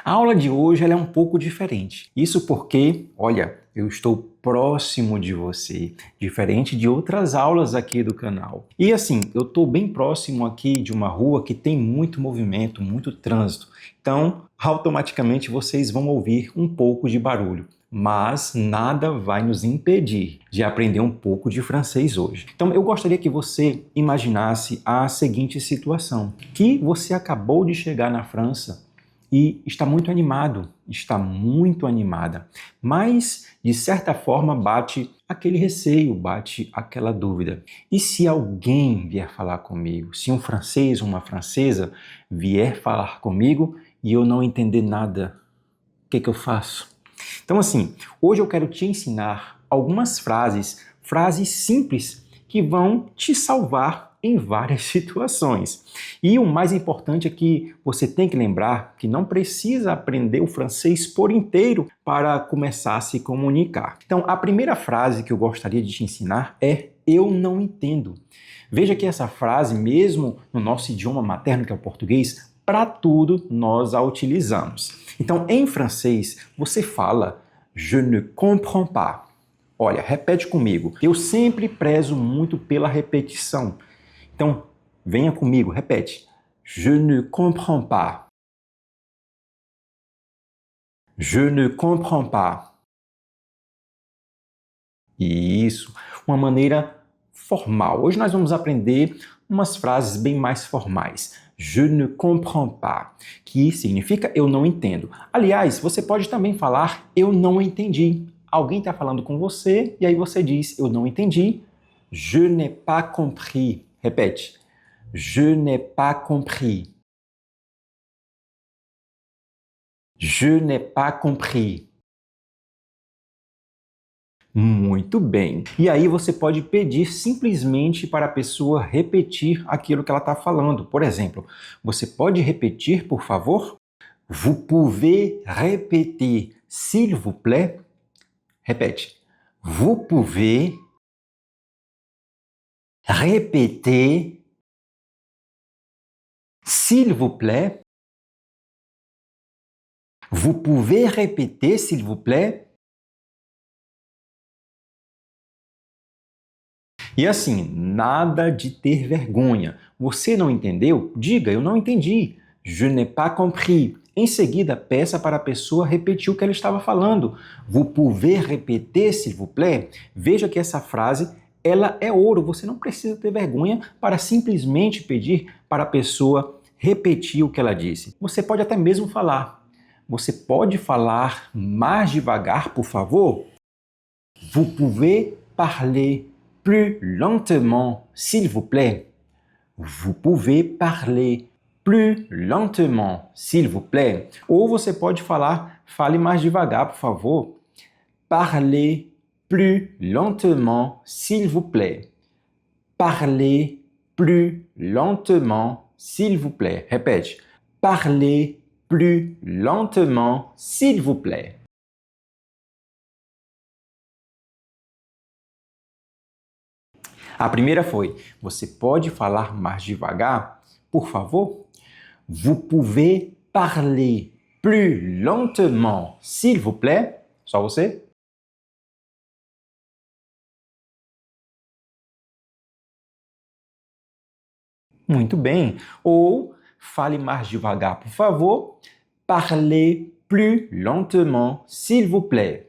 A aula de hoje ela é um pouco diferente. Isso porque, olha, eu estou próximo de você, diferente de outras aulas aqui do canal. E assim, eu estou bem próximo aqui de uma rua que tem muito movimento, muito trânsito. Então, automaticamente vocês vão ouvir um pouco de barulho. Mas nada vai nos impedir de aprender um pouco de francês hoje. Então, eu gostaria que você imaginasse a seguinte situação: que você acabou de chegar na França e está muito animado, está muito animada, mas de certa forma bate aquele receio, bate aquela dúvida. E se alguém vier falar comigo, se um francês ou uma francesa vier falar comigo e eu não entender nada, o que eu faço? Então assim, hoje eu quero te ensinar algumas frases simples que vão te salvar em várias situações. E o mais importante é que você tem que lembrar que não precisa aprender o francês por inteiro para começar a se comunicar. Então, a primeira frase que eu gostaria de te ensinar é "eu não entendo". Veja que essa frase, mesmo no nosso idioma materno, que é o português, para tudo nós a utilizamos. Então, em francês, você fala "je ne comprends pas". Olha, repete comigo. Eu sempre prezo muito pela repetição. Então, venha comigo, repete. Je ne comprends pas. Je ne comprends pas. Isso, uma maneira formal. Hoje nós vamos aprender umas frases bem mais formais. Je ne comprends pas, que significa eu não entendo. Aliás, você pode também falar eu não entendi. Alguém está falando com você e aí você diz eu não entendi. Je n'ai pas compris. Repete. Je n'ai pas compris. Je n'ai pas compris. Muito bem. E aí você pode pedir simplesmente para a pessoa repetir aquilo que ela está falando. Por exemplo, você pode repetir, por favor? Vous pouvez répéter, s'il vous plaît? Repete. Vous pouvez répéter, s'il vous plaît? Vous pouvez répéter, s'il vous plaît? E assim, nada de ter vergonha. Você não entendeu? Diga, eu não entendi. Je n'ai pas compris. Em seguida, peça para a pessoa repetir o que ela estava falando. Vous pouvez répéter, s'il vous plaît? Veja que essa frase, ela é ouro. Você não precisa ter vergonha para simplesmente pedir para a pessoa repetir o que ela disse. Você pode até mesmo falar. Você pode falar mais devagar, por favor? Vous pouvez parler plus lentement, s'il vous plaît. Vous pouvez parler plus lentement, s'il vous plaît. Ou você pode falar, fale mais devagar, por favor. Parlez plus lentement, s'il vous plaît. Parlez plus lentement, s'il vous plaît. Repete. Parlez plus lentement, s'il vous plaît. A primeira foi, você pode falar mais devagar, por favor? Vous pouvez parler plus lentement, s'il vous plaît? Só você? Muito bem. Ou, fale mais devagar, por favor. Parlez plus lentement, s'il vous plaît.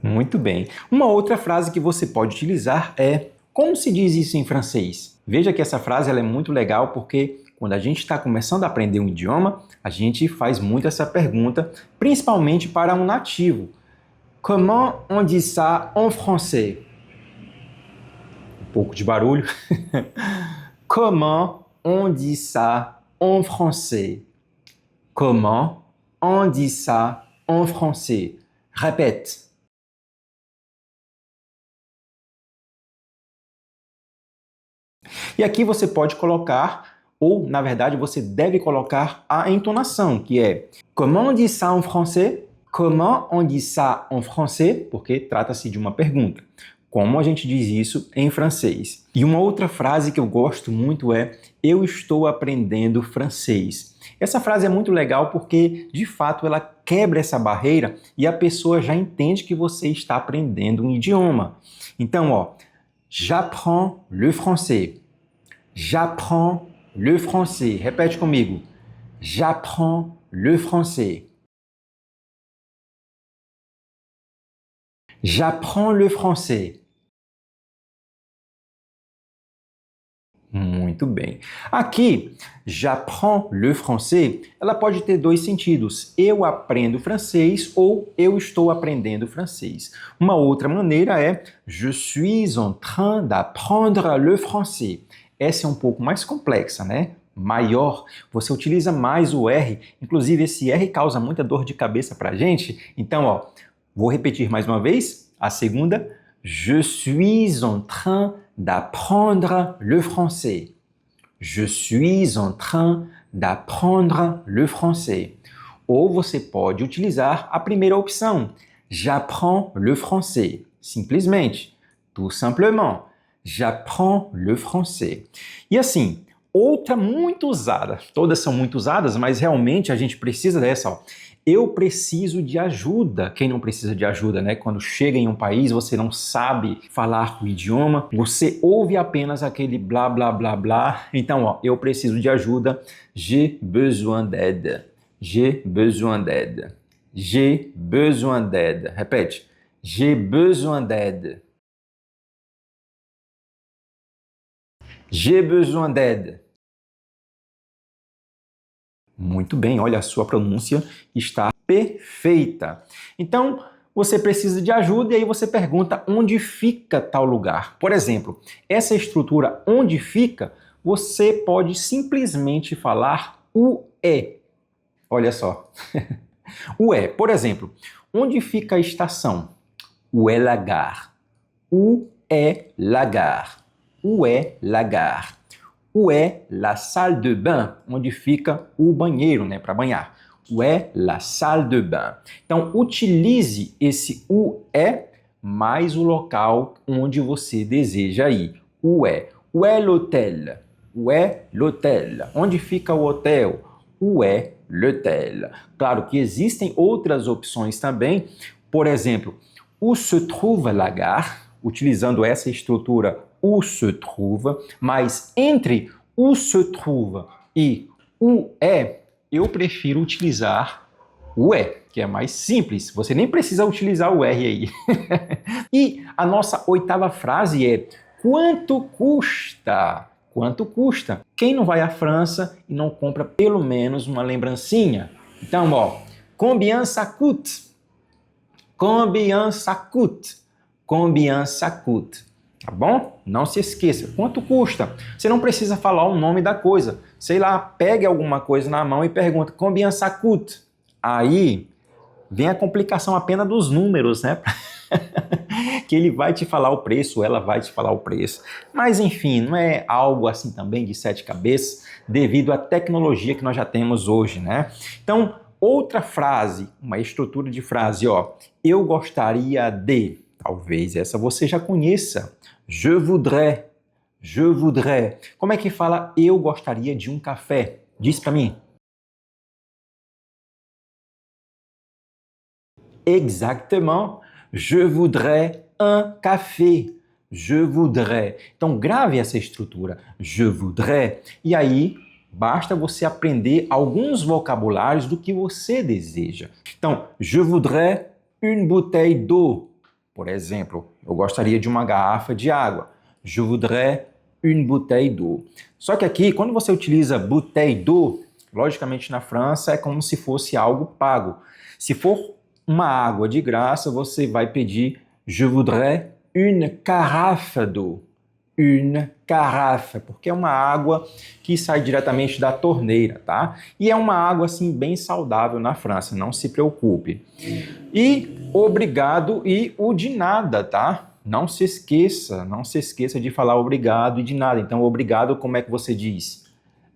Muito bem. Uma outra frase que você pode utilizar é como se diz isso em francês? Veja que essa frase ela é muito legal porque quando a gente está começando a aprender um idioma, a gente faz muito essa pergunta, principalmente para um nativo. Comment on dit ça en français? Um pouco de barulho. Comment on dit ça en français? Comment on dit ça en français? Répète. E aqui você pode colocar, ou na verdade você deve colocar a entonação, que é Comment on dit ça en français? Comment on dit ça en français? Porque trata-se de uma pergunta. Como a gente diz isso em francês? E uma outra frase que eu gosto muito é eu estou aprendendo francês. Essa frase é muito legal porque, de fato, ela quebra essa barreira e a pessoa já entende que você está aprendendo um idioma. Então, ó, j'apprends le français. J'apprends le français. Repete comigo. J'apprends le français. J'apprends le français. Muito bem. Aqui, j'apprends le français, ela pode ter dois sentidos. Eu aprendo francês ou eu estou aprendendo francês. Uma outra maneira é je suis en train d'apprendre le français. Essa é um pouco mais complexa, né? Maior, você utiliza mais o R, inclusive esse R causa muita dor de cabeça pra gente. Então, ó, vou repetir mais uma vez. A segunda, je suis en train d'apprendre le français. Je suis en train d'apprendre le français. Ou você pode utilizar a primeira opção, j'apprends le français. Simplesmente, tout simplement, j'apprends le français. E assim, outra muito usada, todas são muito usadas, mas realmente a gente precisa dessa, ó. Eu preciso de ajuda. Quem não precisa de ajuda, né? Quando chega em um país, você não sabe falar o idioma, você ouve apenas aquele blá, blá, blá, blá. Então, ó, eu preciso de ajuda. J'ai besoin d'aide. J'ai besoin d'aide. J'ai besoin d'aide. Repete. J'ai besoin d'aide. J'ai besoin d'aide. Muito bem, olha, a sua pronúncia está perfeita. Então, você precisa de ajuda e aí você pergunta onde fica tal lugar. Por exemplo, essa estrutura onde fica, você pode simplesmente falar o é. Olha só. O é, por exemplo, onde fica a estação? Où est la gare? Où est la gare? Où est la gare? Où est la salle de bain? Onde fica o banheiro, né, para banhar. Où est la salle de bain? Então, utilize esse où est mais o local onde você deseja ir. Où est? Où est l'hôtel? Où est l'hôtel? Onde fica o hotel? Où est l'hôtel? Claro que existem outras opções também. Por exemplo, où se trouve la gare? Utilizando essa estrutura où se trouve, mas entre où se trouve e où est, eu prefiro utilizar o é, que é mais simples. Você nem precisa utilizar o R aí. E a nossa oitava frase é quanto custa? Quanto custa? Quem não vai à França e não compra pelo menos uma lembrancinha? Então, ó, combien ça coûte? Combien ça coûte? Combien ça coûte? Tá bom? Não se esqueça. Quanto custa? Você não precisa falar o nome da coisa. Sei lá, pegue alguma coisa na mão e pergunta combien ça coûte? Aí vem a complicação apenas dos números, né? Que ele vai te falar o preço, ela vai te falar o preço. Mas enfim, não é algo assim também de sete cabeças, devido à tecnologia que nós já temos hoje, né? Então, outra frase, uma estrutura de frase, ó. Eu gostaria de... Talvez essa você já conheça. Je voudrais. Je voudrais. Como é que fala eu gostaria de um café? Diz para mim. Exactement. Je voudrais un café. Je voudrais. Então, grave essa estrutura. Je voudrais. E aí, basta você aprender alguns vocabulários do que você deseja. Então, je voudrais une bouteille d'eau. Por exemplo, eu gostaria de uma garrafa de água. Je voudrais une bouteille d'eau. Só que aqui, quando você utiliza bouteille d'eau, logicamente na França é como se fosse algo pago. Se for uma água de graça, você vai pedir je voudrais une carafe d'eau. Une carafe, porque é uma água que sai diretamente da torneira, tá? E é uma água, assim, bem saudável na França, não se preocupe. E obrigado e o de nada, tá? Não se esqueça de falar obrigado e de nada. Então, obrigado, como é que você diz?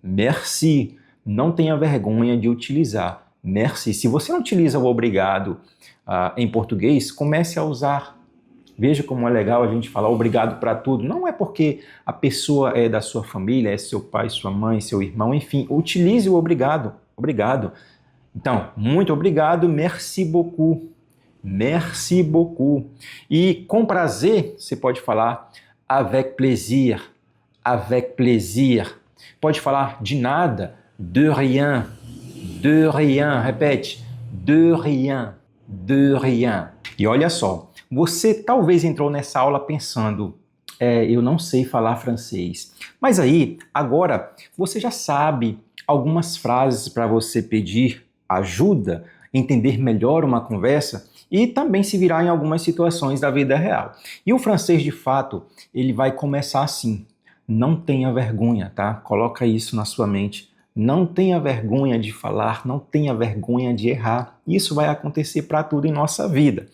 Merci. Não tenha vergonha de utilizar. Merci. Se você não utiliza o obrigado em português, comece a usar. Veja como é legal a gente falar obrigado para tudo. Não é porque a pessoa é da sua família, é seu pai, sua mãe, seu irmão, enfim. Utilize o obrigado. Obrigado. Então, muito obrigado, merci beaucoup. Merci beaucoup. E com prazer, você pode falar avec plaisir. Avec plaisir. Pode falar de nada, de rien. De rien. Repete, de rien. De rien. E olha só, você talvez entrou nessa aula pensando, eu não sei falar francês. Mas aí, agora, você já sabe algumas frases para você pedir ajuda, entender melhor uma conversa e também se virar em algumas situações da vida real. E o francês, de fato, ele vai começar assim. Não tenha vergonha, tá? Coloca isso na sua mente. Não tenha vergonha de falar, não tenha vergonha de errar. Isso vai acontecer para tudo em nossa vida.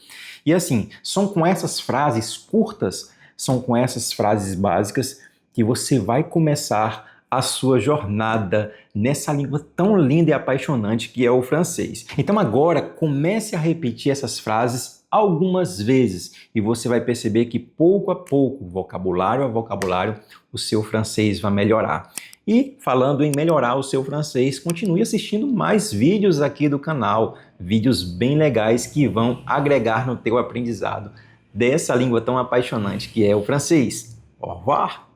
E assim, são com essas frases curtas, são com essas frases básicas que você vai começar a sua jornada nessa língua tão linda e apaixonante que é o francês. Então agora comece a repetir essas frases algumas vezes e você vai perceber que pouco a pouco, vocabulário a vocabulário, o seu francês vai melhorar. E falando em melhorar o seu francês, continue assistindo mais vídeos aqui do canal, vídeos bem legais que vão agregar no teu aprendizado dessa língua tão apaixonante que é o francês. Au revoir!